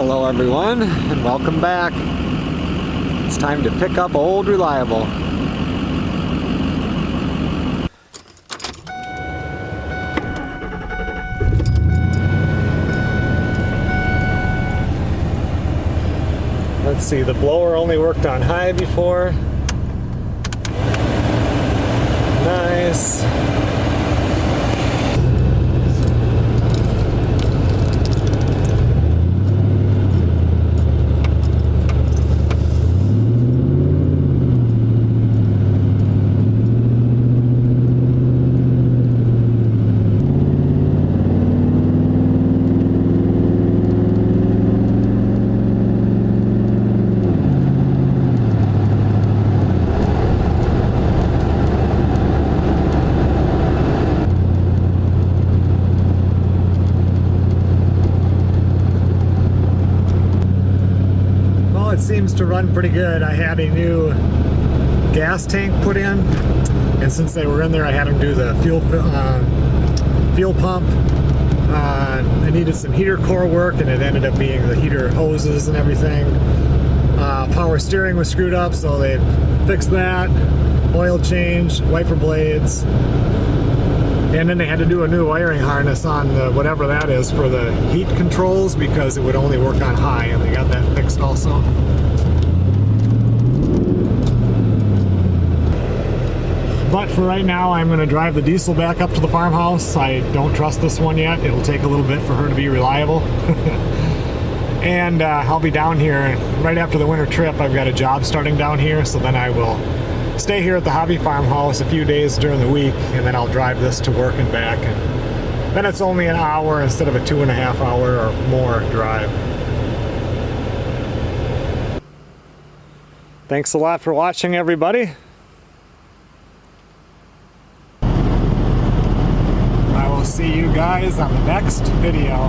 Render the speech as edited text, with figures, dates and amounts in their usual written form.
Hello everyone, and welcome back. It's time to pick up Old Reliable. Let's see, the blower only worked on high before. Nice. Seems to run pretty good. I had a new gas tank put in, and since they were in there I had them do the fuel pump. I needed some heater core work, and it ended up being the heater hoses and everything. Power steering was screwed up, so they fixed that. Oil change, wiper blades, and then they had to do a new wiring harness on the whatever that is for the heat controls, because it would only work on high, and they got that fixed also. But for right now, I'm going to drive the diesel back up to the farmhouse. I don't trust this one yet. It'll take a little bit for her to be reliable. And I'll be down here right after the winter trip. I've got a job starting down here, so then I will stay here at the hobby farmhouse a few days during the week, and then I'll drive this to work and back. And then it's only an hour instead of a 2.5 hour or more drive. Thanks a lot for watching, everybody. I will see you guys on the next video.